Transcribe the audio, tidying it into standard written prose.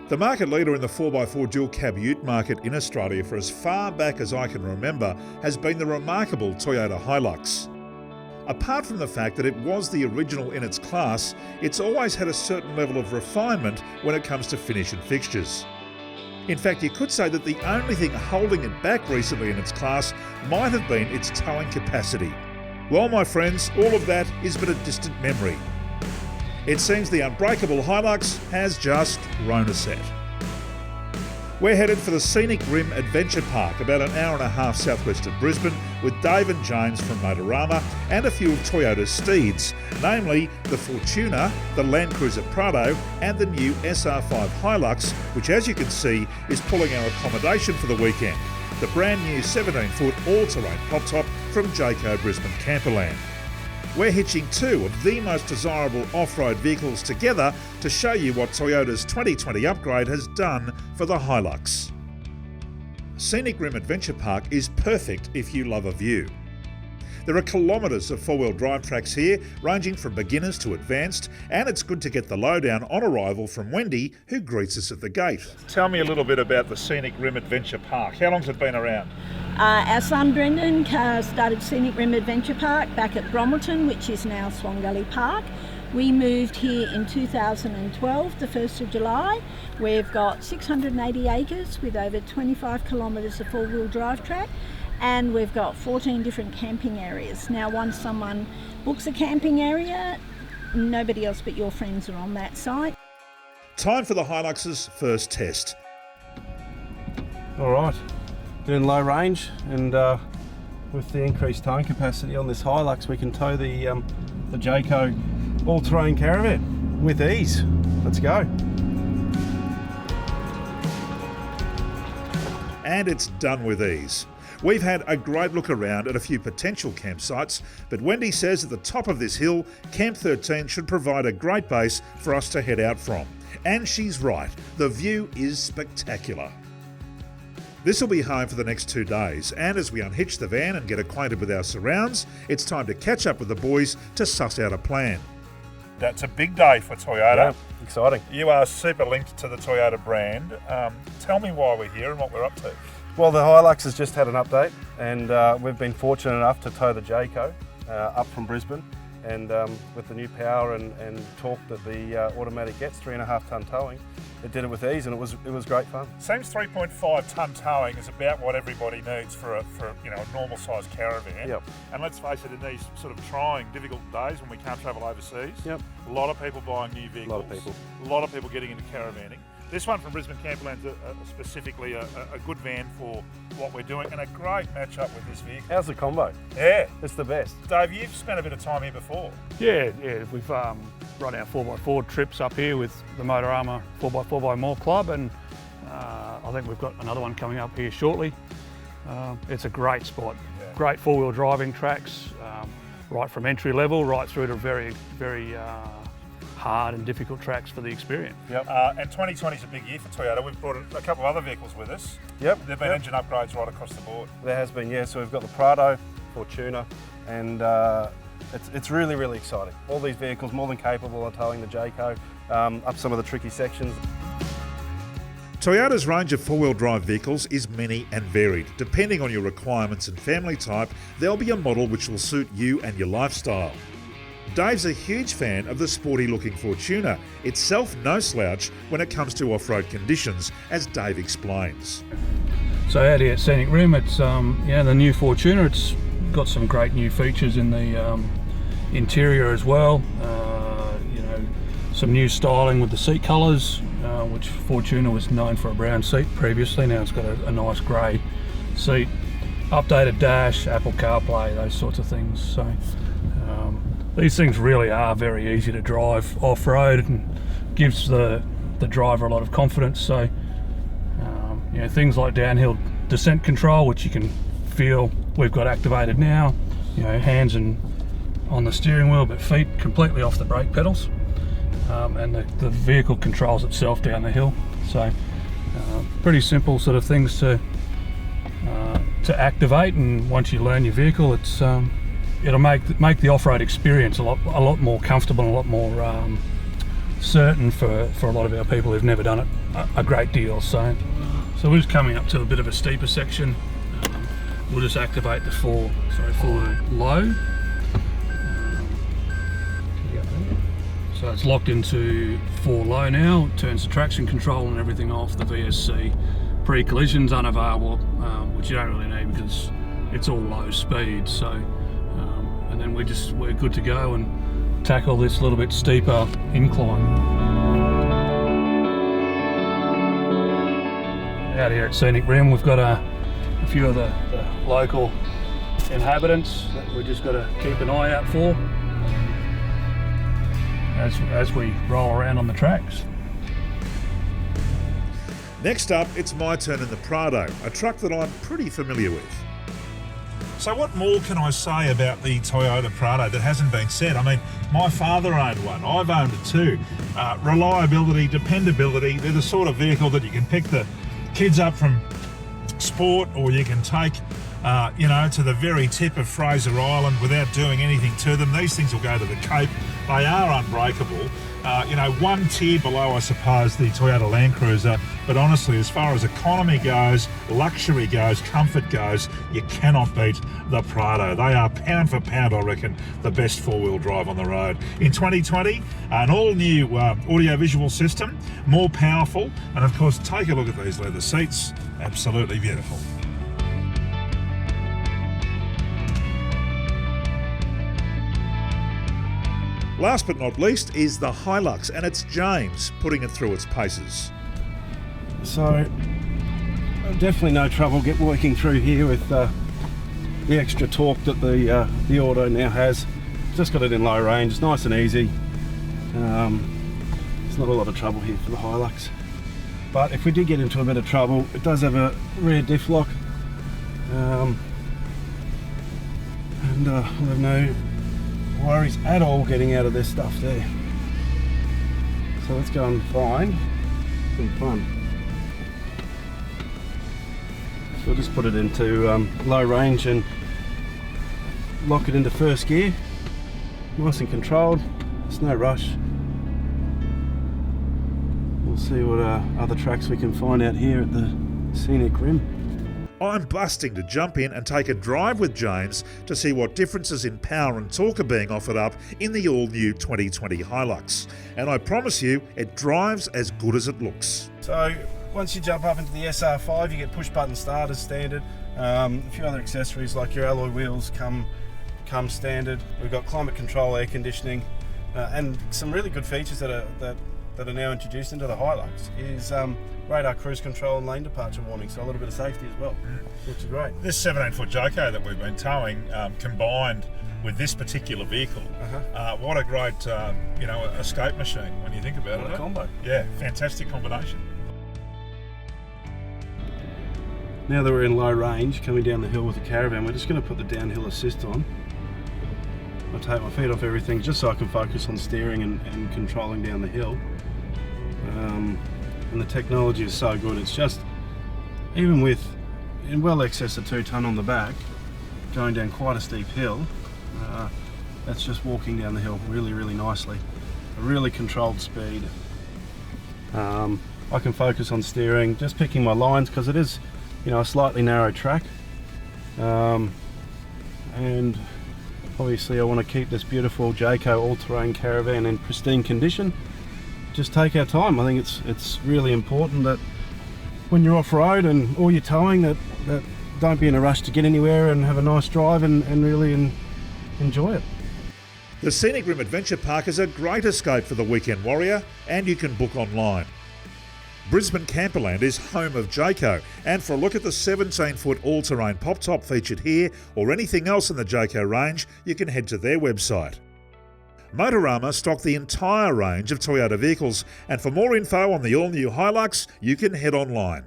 The market leader in the 4x4 dual cab ute market in Australia for as far back as I can remember has been the remarkable Toyota HiLux. Apart from the fact that it was the original in its class, it's always had a certain level of refinement when it comes to finish and fixtures. In fact, you could say that the only thing holding it back recently in its class might have been its towing capacity. Well, my friends, all of that is but a distant memory. It seems the unbreakable HiLux has just grown a set. We're headed for the Scenic Rim Adventure Park, about an hour and a half southwest of Brisbane, with Dave and James from Motorama and a few of Toyota's steeds, namely the Fortuner, the Land Cruiser Prado and the new SR5 HiLux, which as you can see is pulling our accommodation for the weekend, the brand new 17-foot all-terrain pop-top from Jayco Brisbane Camperland. We're hitching two of the most desirable off-road vehicles together to show you what Toyota's 2020 upgrade has done for the HiLux. Scenic Rim Adventure Park is perfect if you love a view. There are kilometres of four-wheel drive tracks here, ranging from beginners to advanced, and it's good to get the lowdown on arrival from Wendy, who greets us at the gate. Tell me a little bit about the Scenic Rim Adventure Park. How long's it been around? Our son Brendan started Scenic Rim Adventure Park back at Bromelton, which is now Swan Gully Park. We moved here in 2012, the 1st of July. We've got 680 acres with over 25 kilometres of four-wheel drive track, and we've got 14 different camping areas. Now, once someone books a camping area, nobody else but your friends are on that site. Time for the HiLux's first test. All right. Doing low range, and with the increased towing capacity on this HiLux, we can tow the Jayco all-terrain caravan with ease. Let's go. And it's done with ease. We've had a great look around at a few potential campsites, but Wendy says at the top of this hill, Camp 13 should provide a great base for us to head out from. And she's right, the view is spectacular. This will be home for the next 2 days, and as we unhitch the van and get acquainted with our surrounds, it's time to catch up with the boys to suss out a plan. That's a big day for Toyota. Yeah, exciting. You are super linked to the Toyota brand. Tell me why we're here and what we're up to. Well, the HiLux has just had an update, and we've been fortunate enough to tow the Jayco up from Brisbane, and with the new power and torque that the automatic gets, 3.5 tonne towing, it did it with ease, and it was great fun. Seems 3.5 tonne towing is about what everybody needs for a normal sized caravan. Yep. And let's face it, in these sort of trying, difficult days when we can't travel overseas, yep, a lot of people buying new vehicles. A lot of people getting into caravanning. This one from Brisbane Camperland is specifically a good van for what we're doing, and a great match-up with this vehicle. How's the combo? Yeah. It's the best. Dave, you've spent a bit of time here before. Yeah, we've run our 4x4 trips up here with the Motorama 4x4 More Club, and I think we've got another one coming up here shortly. It's a great spot, yeah. Great four-wheel driving tracks, right from entry level right through to very, very hard and difficult tracks for the experience. Yep. And 2020 is a big year for Toyota. We've brought a couple of other vehicles with us. Yep. There've been engine upgrades right across the board. There has been, yeah. So we've got the Prado, Fortuner, and it's really, really exciting. All these vehicles more than capable of towing the Jayco up some of the tricky sections. Toyota's range of four-wheel drive vehicles is many and varied. Depending on your requirements and family type, there'll be a model which will suit you and your lifestyle. Dave's a huge fan of the sporty-looking Fortuner, itself no slouch when it comes to off-road conditions, as Dave explains. So out here at Scenic Rim, it's the new Fortuner. It's got some great new features in the interior as well. Some new styling with the seat colours, which Fortuner was known for a brown seat previously. Now it's got a nice grey seat. Updated dash, Apple CarPlay, those sorts of things. So. These things really are very easy to drive off-road and gives the driver a lot of confidence. So, things like downhill descent control, which you can feel we've got activated now. Hands on the steering wheel, but feet completely off the brake pedals. And the vehicle controls itself down the hill. So, pretty simple sort of things to activate. And once you learn your vehicle, it'll make the off-road experience a lot more comfortable and a lot more certain for a lot of our people who've never done it, a great deal. So we're just coming up to a bit of a steeper section. We'll just activate the four low. So it's locked into 4 low now. It turns the traction control and everything off. The VSC pre-collision's unavailable, which you don't really need because it's all low speed. So, and then we're good to go and tackle this little bit steeper incline. Out here at Scenic Rim, we've got a few of the local inhabitants that we've just got to keep an eye out for as we roll around on the tracks. Next up, it's my turn in the Prado, a truck that I'm pretty familiar with. So what more can I say about the Toyota Prado that hasn't been said? I mean, my father owned one, I've owned it too. Reliability, dependability, they're the sort of vehicle that you can pick the kids up from sport, or you can take to the very tip of Fraser Island without doing anything to them. These things will go to the Cape. They are unbreakable. One tier below, I suppose, the Toyota Land Cruiser, but honestly, as far as economy goes, luxury goes, comfort goes, you cannot beat the Prado. They are pound for pound, I reckon, the best four-wheel drive on the road. In 2020, an all-new audio-visual system, more powerful, and of course, take a look at these leather seats, absolutely beautiful. Last but not least is the HiLux, and it's James putting it through its paces. So, definitely no trouble working through here with the extra torque that the Auto now has. Just got it in low range, it's nice and easy. It's not a lot of trouble here for the HiLux. But if we did get into a bit of trouble, it does have a rear diff lock. And we'll have no worries at all getting out of this stuff there. So it's going fine. It's been fun. So we'll just put it into low range and lock it into first gear. Nice and controlled. There's no rush. We'll see what other tracks we can find out here at the Scenic Rim. I'm busting to jump in and take a drive with James to see what differences in power and torque are being offered up in the all-new 2020 HiLux. And I promise you, it drives as good as it looks. So once you jump up into the SR5, you get push-button start as standard. A few other accessories like your alloy wheels come standard. We've got climate control, air conditioning, and some really good features that are now introduced into the HiLux is radar cruise control and lane departure warning, so a little bit of safety as well, which is great. This 17-foot Jayco that we've been towing, combined with this particular vehicle, what a great escape machine when you think about it. What a combo. Yeah, fantastic combination. Now that we're in low range, coming down the hill with the caravan, we're just going to put the downhill assist on. I'll take my feet off everything just so I can focus on steering and controlling down the hill. And the technology is so good. It's just, even with in well excess of 2 tonne on the back, going down quite a steep hill, that's just walking down the hill really, really nicely. A really controlled speed. I can focus on steering, just picking my lines because it is, a slightly narrow track. And obviously I want to keep this beautiful Jayco all-terrain caravan in pristine condition. Just take our time. I think it's really important that when you're off-road and all you're towing, that don't be in a rush to get anywhere and have a nice drive and really enjoy it. The Scenic Rim Adventure Park is a great escape for the weekend warrior, and you can book online. Brisbane Camperland is home of Jayco, and for a look at the 17-foot all-terrain pop-top featured here or anything else in the Jayco range, you can head to their website. Motorama stock the entire range of Toyota vehicles, and for more info on the all-new HiLux, you can head online.